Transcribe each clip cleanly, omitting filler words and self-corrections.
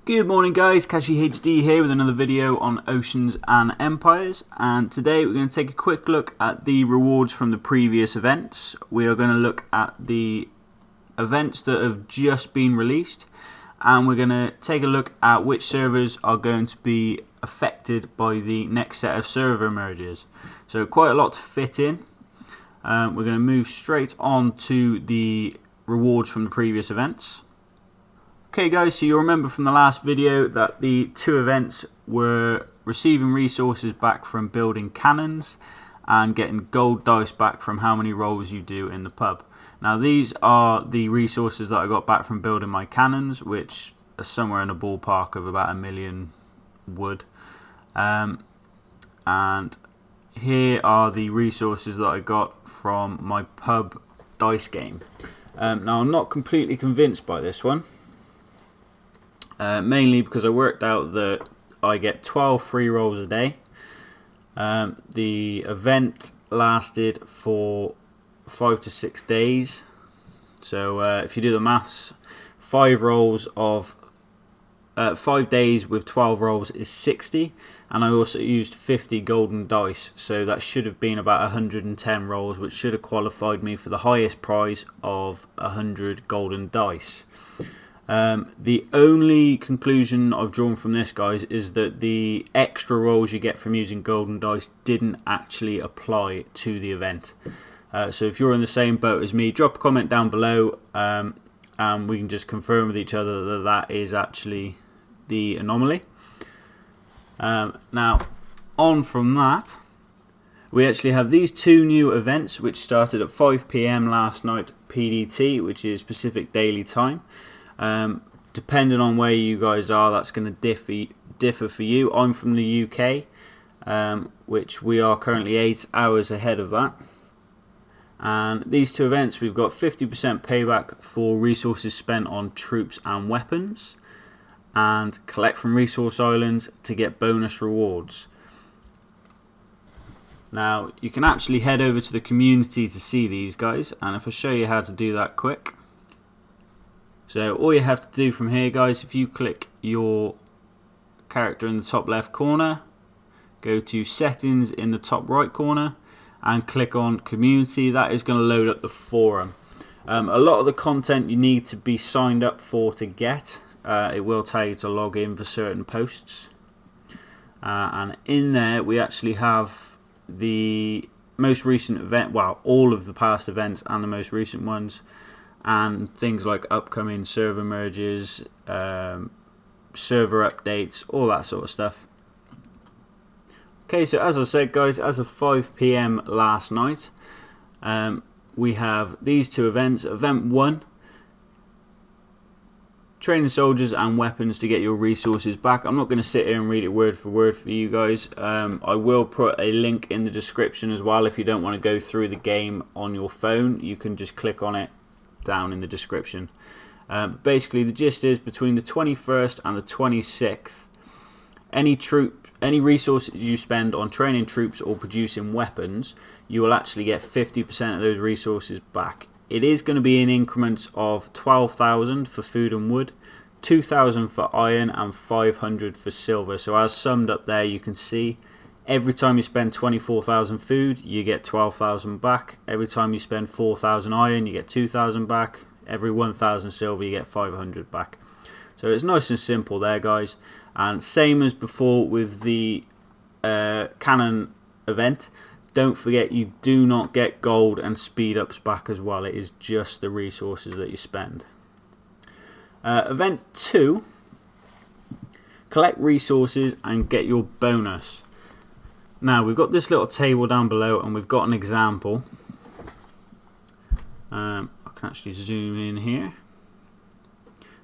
Good morning guys, Kashi HD here with another video on Oceans and Empires, and today we're going to take a quick look at the rewards from the previous events. We are going to look at the events that have just been released, and we're going to take a look at which servers are going to be affected by the next set of server merges. So quite a lot to fit in. We're going to move straight on to the rewards from the previous events. Okay guys, so you'll remember from the last video that the two events were receiving resources back from building cannons and getting gold dice back from how many rolls you do in the pub. Now these are the resources that I got back from building my cannons, which are somewhere in a ballpark of about 1 million wood. And here are the resources that I got from my pub dice game. Now I'm not completely convinced by this one. Mainly because I worked out that I get 12 free rolls a day. The event lasted for 5 to 6 days. So if you do the maths, 5 days with 12 rolls is 60. And I also used 50 golden dice. So that should have been about 110 rolls, which should have qualified me for the highest prize of 100 golden dice. The only conclusion I've drawn from this, guys, is that the extra rolls you get from using golden dice didn't actually apply to the event. So if you're in the same boat as me, drop a comment down below and we can just confirm with each other that that is actually the anomaly. Now, on from that, we actually have these two new events which started at 5 PM last night PDT, which is Pacific Daily Time. Depending on where you guys are, that's going to differ for you. I'm from the UK, which we are currently 8 hours ahead of that. And these two events, we've got 50% payback for resources spent on troops and weapons, and collect from resource islands to get bonus rewards. Now you can actually head over to the community to see these, guys, and if I show you how to do that quick. So all you have to do from here, guys, if you click your character in the top left corner, go to settings in the top right corner and click on community, that is going to load up the forum. A lot of the content you need to be signed up for to get. It will tell you to log in for certain posts. And in there we actually have the most recent event, well, all of the past events and the most recent ones, and things like upcoming server merges, server updates, all that sort of stuff. Okay, so as I said, guys, as of 5 PM last night, we have these two events. Event 1, training soldiers and weapons to get your resources back. I'm not going to sit here and read it word for word for you guys. I will put a link in the description as well. If you don't want to go through the game on your phone, you can just click on it down in the description. Basically the gist is, between the 21st and the 26th, any resources you spend on training troops or producing weapons, you will actually get 50% of those resources back. It is going to be in increments of 12,000 for food and wood, 2,000 for iron, and 500 for silver. So as summed up there, you can see every time you spend 24,000 food, you get 12,000 back. Every time you spend 4,000 iron, you get 2,000 back. Every 1,000 silver, you get 500 back. So it's nice and simple there, guys. And same as before with the cannon event, don't forget you do not get gold and speed ups back as well. It is just the resources that you spend. Event 2, collect resources and get your bonus. Now we've got this little table down below and we've got an example. I can actually zoom in here.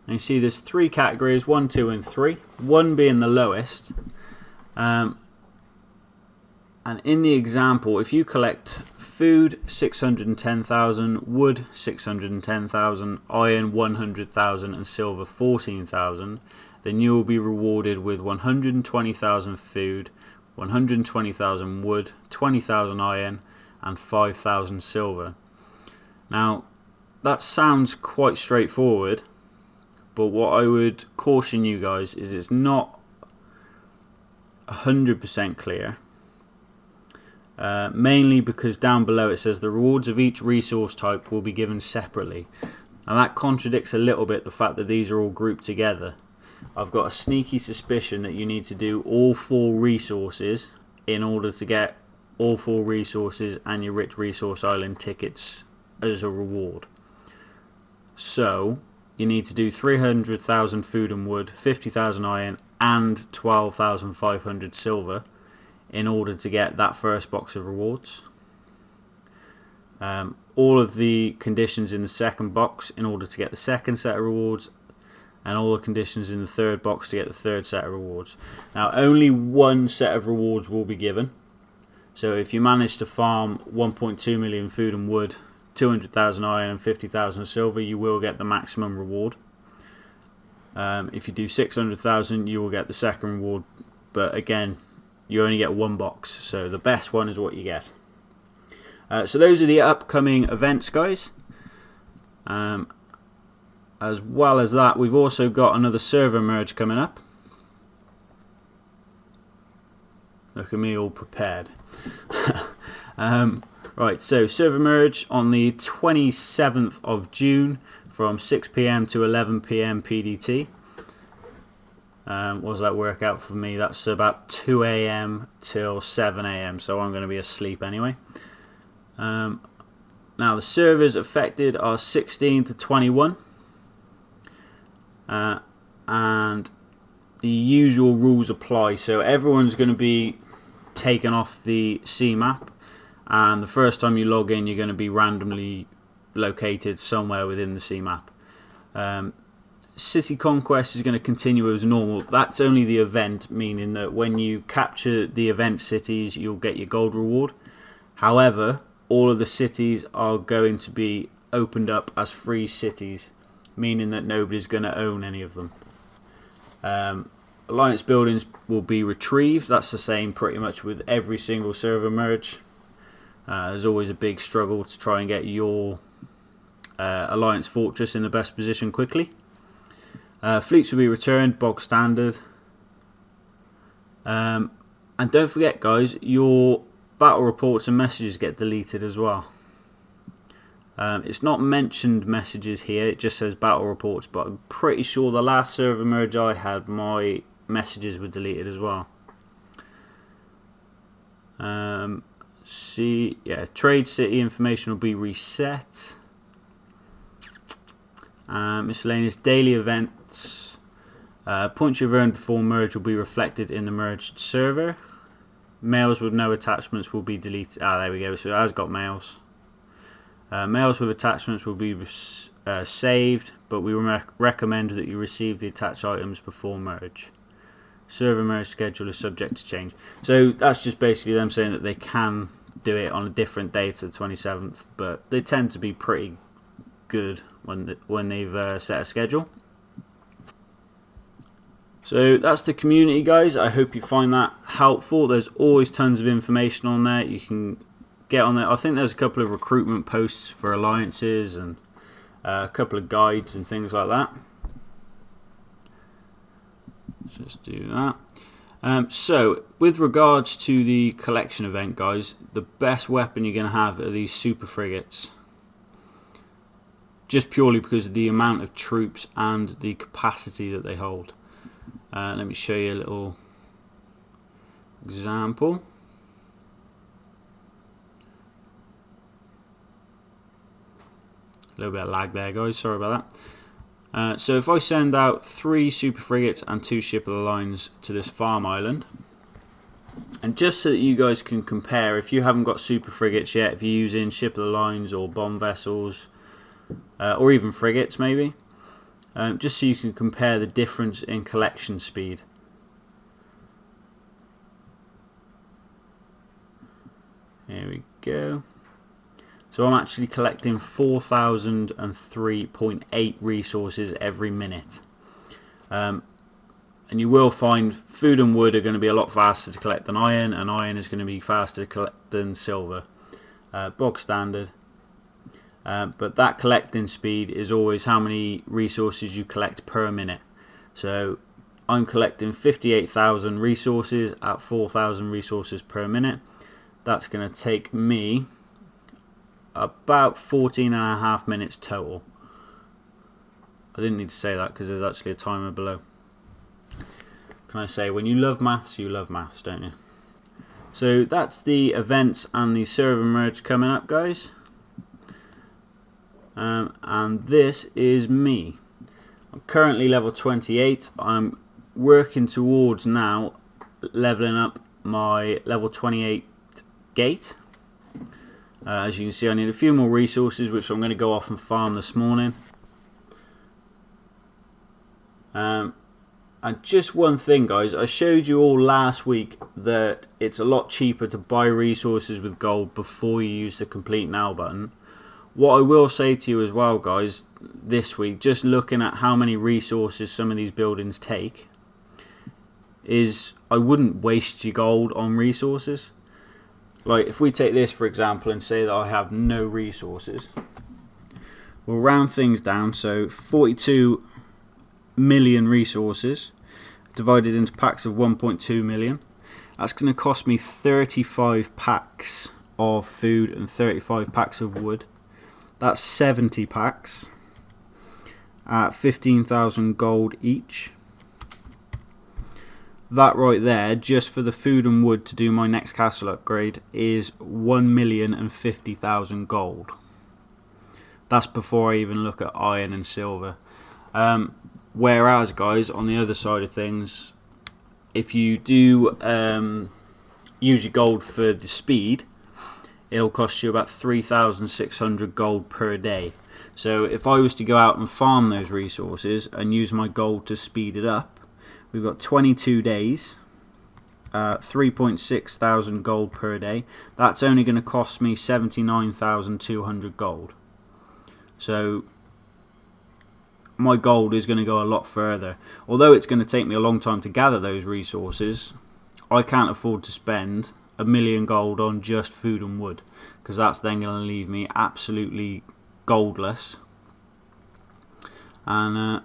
And you see there's 3 categories, 1, 2 and 3. 1 being the lowest. And in the example, if you collect food 610,000, wood 610,000, iron 100,000 and silver 14,000, then you will be rewarded with 120,000 food, 120,000 wood, 20,000 iron and 5,000 silver. Now that sounds quite straightforward, but what I would caution you guys is it's not 100% clear. Mainly because down below it says the rewards of each resource type will be given separately. And that contradicts a little bit the fact that these are all grouped together. I've got a sneaky suspicion that you need to do all 4 resources in order to get all 4 resources and your Rich Resource Island tickets as a reward. So you need to do 300,000 food and wood, 50,000 iron and 12,500 silver in order to get that first box of rewards. All of the conditions in the second box in order to get the second set of rewards, and all the conditions in the third box to get the third set of rewards. Now only one set of rewards will be given. So if you manage to farm 1.2 million food and wood, 200,000 iron and 50,000 silver, you will get the maximum reward. If you do 600,000, you will get the second reward, but again, you only get one box, so the best one is what you get. So those are the upcoming events, guys. As well as that, we've also got another server merge coming up. Look at me all prepared. Right, so server merge on the 27th of June from 6 PM to 11 PM PDT. What does that work out for me? That's about 2 AM till 7 AM, so I'm going to be asleep anyway. Now the servers affected are 16 to 21. And the usual rules apply, so everyone's going to be taken off the C map, and the first time you log in you're going to be randomly located somewhere within the C map. City Conquest is going to continue as normal. That's only the event, meaning that when you capture the event cities you'll get your gold reward. However, all of the cities are going to be opened up as free cities, meaning that nobody's going to own any of them. Alliance buildings will be retrieved. That's the same pretty much with every single server merge. There's always a big struggle to try and get your Alliance fortress in the best position quickly. Fleets will be returned, bog standard. And don't forget, guys, your battle reports and messages get deleted as well. It's not mentioned messages here, it just says battle reports, but I'm pretty sure the last server merge I had, my messages were deleted as well. Trade city information will be reset. Miscellaneous daily events. Points you've earned before merge will be reflected in the merged server. Mails with no attachments will be deleted. There we go, so it has got mails. Mails with attachments will be saved, but we recommend that you receive the attached items before merge. Server merge schedule is subject to change. So that's just basically them saying that they can do it on a different date to the 27th, but they tend to be pretty good when they've set a schedule. So that's the community, guys. I hope you find that helpful. There's always tons of information on there. You can get on there. I think there's a couple of recruitment posts for alliances and a couple of guides and things like that. Let's just do that. So with regards to the collection event, guys, the best weapon you're going to have are these super frigates, just purely because of the amount of troops and the capacity that they hold. Let me show you a little example. A little bit of lag there, guys, sorry about that. So if I send out 3 super frigates and 2 ship of the lines to this farm island, and just so that you guys can compare, if you haven't got super frigates yet, if you're using ship of the lines or bomb vessels, or even frigates maybe, just so you can compare the difference in collection speed. Here we go. So I'm actually collecting 4,003.8 resources every minute. And you will find food and wood are going to be a lot faster to collect than iron, and iron is going to be faster to collect than silver. Bog standard. But that collecting speed is always how many resources you collect per minute. So I'm collecting 58,000 resources at 4,000 resources per minute. That's going to take me about 14.5 minutes total. I didn't need to say that because there's actually a timer below. Can I say, when you love maths, don't you? So that's the events and the server merge coming up, guys. And this is me. I'm currently level 28. I'm working towards now leveling up my level 28 gate. As you can see, I need a few more resources, which I'm going to go off and farm this morning. And just one thing, guys, I showed you all last week that it's a lot cheaper to buy resources with gold before you use the complete now button. What I will say to you as well, guys, this week, just looking at how many resources some of these buildings take, is I wouldn't waste your gold on resources. Like, if we take this, for example, and say that I have no resources, we'll round things down, so 42 million resources divided into packs of 1.2 million. That's going to cost me 35 packs of food and 35 packs of wood. That's 70 packs at 15,000 gold each. That right there, just for the food and wood to do my next castle upgrade, is 1,050,000 gold. That's before I even look at iron and silver. Whereas, guys, on the other side of things, if you do use your gold for the speed, it'll cost you about 3,600 gold per day. So if I was to go out and farm those resources and use my gold to speed it up, we've got 22 days, 3.6 thousand gold per day. That's only going to cost me 79,200 gold. So my gold is going to go a lot further. Although it's going to take me a long time to gather those resources, I can't afford to spend 1 million gold on just food and wood, because that's then going to leave me absolutely goldless. And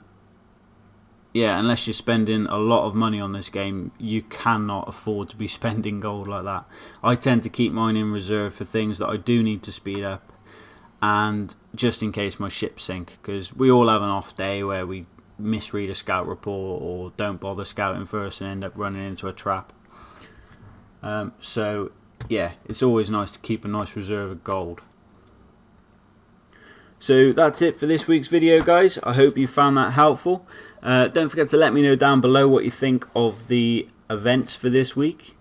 yeah, unless you're spending a lot of money on this game, you cannot afford to be spending gold like that. I tend to keep mine in reserve for things that I do need to speed up, and just in case my ships sink, because we all have an off day where we misread a scout report or don't bother scouting first and end up running into a trap. So yeah, it's always nice to keep a nice reserve of gold. So that's it for this week's video, guys. I hope you found that helpful. Don't forget to let me know down below what you think of the events for this week.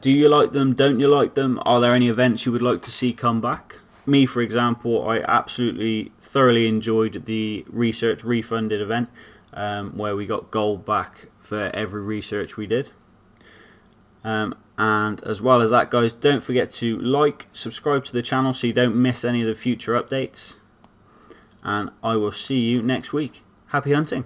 Do you like them? Don't you like them? Are there any events you would like to see come back? Me, for example, I absolutely thoroughly enjoyed the research refunded event, where we got gold back for every research we did. And as well as that, guys, don't forget to like, subscribe to the channel so you don't miss any of the future updates. And I will see you next week. Happy hunting!